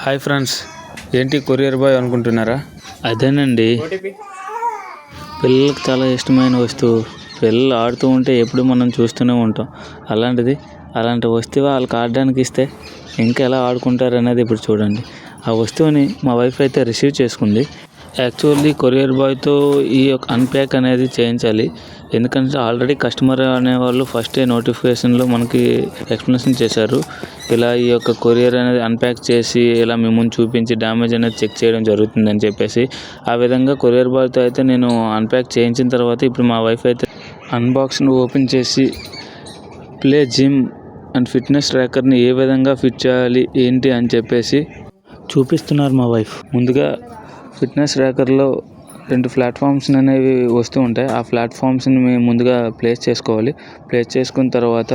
Hi friends, ఏంటి courier boy అనుకుంటున్నారా? అదేనండి, పిల్లలకు చాలా ఇష్టమైన వస్తువు. పిల్లలు ఆడుతూ ఉంటే ఎప్పుడు మనం చూస్తూనే ఉంటాం. అలాంటి వస్తువు వాళ్ళకి ఆడడానికి ఇస్తే ఇంకా ఎలా ఆడుకుంటారు అనేది ఇప్పుడు చూడండి. ఆ వస్తువుని మా వైఫ్ అయితే రిసీవ్ చేసుకుంది. యాక్చువల్లీ కొరియర్ బాయ్తో ఈ యొక్క అన్ప్యాక్ అనేది చేయించాలి. ఎందుకంటే ఆల్రెడీ కస్టమర్ అనేవాళ్ళు ఫస్టే నోటిఫికేషన్లో మనకి ఎక్స్ప్లెనేషన్ చేశారు. ఇలా ఈ యొక్క కొరియర్ అనేది అన్ప్యాక్ చేసి ఇలా మీ ముందు చూపించి డ్యామేజ్ అనేది చెక్ చేయడం జరుగుతుందని చెప్పేసి, ఆ విధంగా కొరియర్ బాయ్తో అయితే నేను అన్ప్యాక్ చేయించిన తర్వాత ఇప్పుడు మా వైఫ్ అయితే అన్బాక్స్ను ఓపెన్ చేసి ప్లే జిమ్ అండ్ ఫిట్నెస్ ట్రాకర్ని ఏ విధంగా ఫిట్ చేయాలి ఏంటి అని చెప్పేసి చూపిస్తున్నారు మా వైఫ్. ముందుగా ఫిట్నెస్ ట్రాకర్లో 2 ప్లాట్ఫామ్స్ అనేవి వస్తూ ఉంటాయి. ఆ ప్లాట్ఫామ్స్ని మేము ముందుగా ప్లేస్ చేసుకోవాలి. ప్లేస్ చేసుకున్న తర్వాత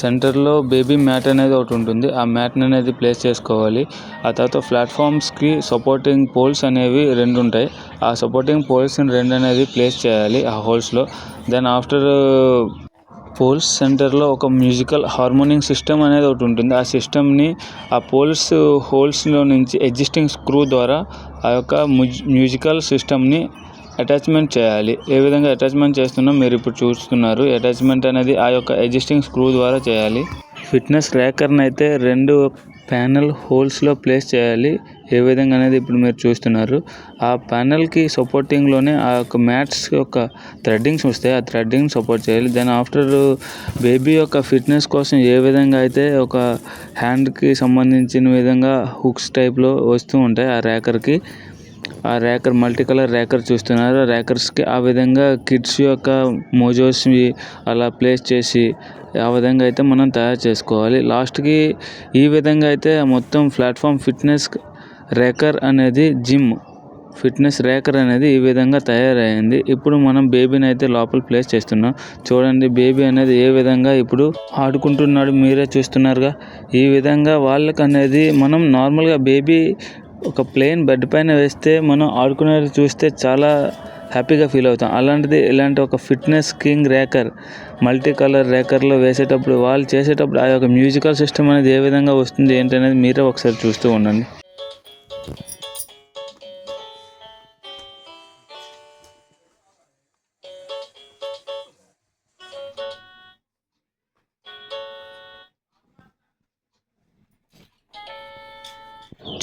సెంటర్లో బేబీ మ్యాట్ అనేది ఒకటి ఉంటుంది. ఆ మ్యాట్ని అనేది ప్లేస్ చేసుకోవాలి. ఆ తర్వాత ప్లాట్ఫామ్స్కి సపోర్టింగ్ పోల్స్ అనేవి 2 ఉంటాయి. ఆ సపోర్టింగ్ పోల్స్ని 2 అనేది ప్లేస్ చేయాలి ఆ హోల్స్లో. దెన్ ఆఫ్టర్ పోల్స్ సెంటర్లో ఒక మ్యూజికల్ హార్మోనింగ్ సిస్టమ్ అనేది ఒకటి ఉంటుంది. ఆ సిస్టమ్ని ఆ పోల్స్ హోల్స్లో నుంచి ఎగ్జిస్టింగ్ స్క్రూ ద్వారా ఆ యొక్క మ్యూజికల్ సిస్టమ్ని అటాచ్మెంట్ చేయాలి. ఏ విధంగా అటాచ్మెంట్ చేస్తున్నాం మీరు ఇప్పుడు చూస్తున్నారు. అటాచ్మెంట్ అనేది ఆ యొక్క ఎగ్జిస్టింగ్ స్క్రూ ద్వారా చేయాలి. ఫిట్నెస్ ట్రాకర్ని అయితే 2 ప్యానెల్ హోల్స్లో ప్లేస్ చేయాలి. ఏ విధంగా అనేది ఇప్పుడు మీరు చూస్తున్నారు. ఆ ప్యానెల్కి సపోర్టింగ్లోనే ఆ యొక్క మ్యాట్స్ యొక్క థ్రెడ్డింగ్స్ వస్తాయి. ఆ థ్రెడ్డింగ్ సపోర్ట్ చేయాలి. దెన్ ఆఫ్టర్ బేబీ యొక్క ఫిట్నెస్ కోసం ఏ విధంగా అయితే ఒక హ్యాండ్కి సంబంధించిన విధంగా హుక్స్ టైప్లో వస్తూ ఉంటాయి ఆ ర్యాకర్ మల్టీ కలర్ ర్యాకర్ చూస్తున్నారు. ర్యాకర్స్కి ఆ విధంగా కిడ్స్ యొక్క మోజోస్వి అలా ప్లేస్ చేసి ఆ విధంగా అయితే మనం తయారు చేసుకోవాలి. లాస్ట్కి ఈ విధంగా అయితే మొత్తం ప్లాట్ఫామ్ ఫిట్నెస్ ర్యాకర్ అనేది ఫిట్నెస్ ర్యాకర్ అనేది ఈ విధంగా తయారైంది. ఇప్పుడు మనం బేబీని అయితే లోపల ప్లేస్ చేస్తున్నాం. చూడండి బేబీ అనేది ఏ విధంగా ఇప్పుడు ఆడుకుంటున్నాడు మీరే చూస్తున్నారుగా. ఈ విధంగా వాళ్ళకి అనేది మనం నార్మల్గా బేబీ ఒక ప్లేన్ బెడ్ పైన వేస్తే మనం ఆడుకునేది చూస్తే చాలా హ్యాపీగా ఫీల్ అవుతాం. అలాంటిది ఇలాంటి ఒక ఫిట్నెస్ కింగ్ ర్యాకర్ మల్టీ కలర్ ర్యాకర్లో వేసేటప్పుడు వాళ్ళు చేసేటప్పుడు ఆ యొక్క మ్యూజికల్ సిస్టమ్ అనేది ఏ విధంగా వస్తుంది ఏంటి అనేది మీరే ఒకసారి చూస్తూ ఉండండి.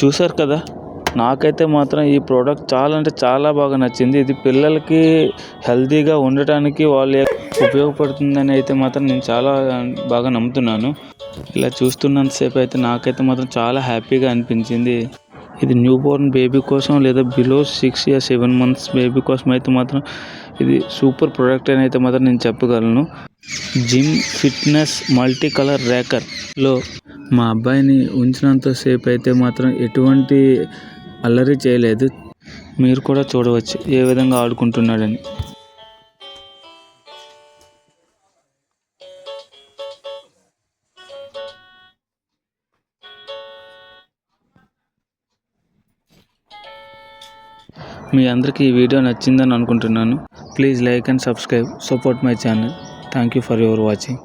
చూశారు కదా, నాకైతే మాత్రం ఈ ప్రోడక్ట్ చాలా అంటే చాలా బాగా నచ్చింది. ఇది పిల్లలకి హెల్తీగా ఉండటానికి ఉపయోగపడుతుందని అయితే మాత్రం నేను చాలా బాగా నమ్ముతున్నాను. ఇలా చూస్తున్నంతసేపు అయితే నాకైతే మాత్రం చాలా హ్యాపీగా అనిపించింది. ఇది న్యూ బోర్న్ బేబీ కోసం లేదా బిలో 6 or 7 months బేబీ కోసం అయితే మాత్రం ఇది సూపర్ ప్రోడక్ట్ అని అయితే మాత్రం నేను చెప్పగలను. జిమ్ ఫిట్నెస్ మల్టీ కలర్ ర్యాకర్లో మా అబ్బాయిని ఉంచినంతసేపు అయితే మాత్రం ఎటువంటి అల్లరి చేయలేదు. మీరు కూడా చూడవచ్చు ఏ విధంగా ఆడుకుంటున్నాడని. మీ అందరికీ ఈ వీడియో నచ్చిందని అనుకుంటున్నాను. Please like and subscribe, support my channel. Thank you for your watching.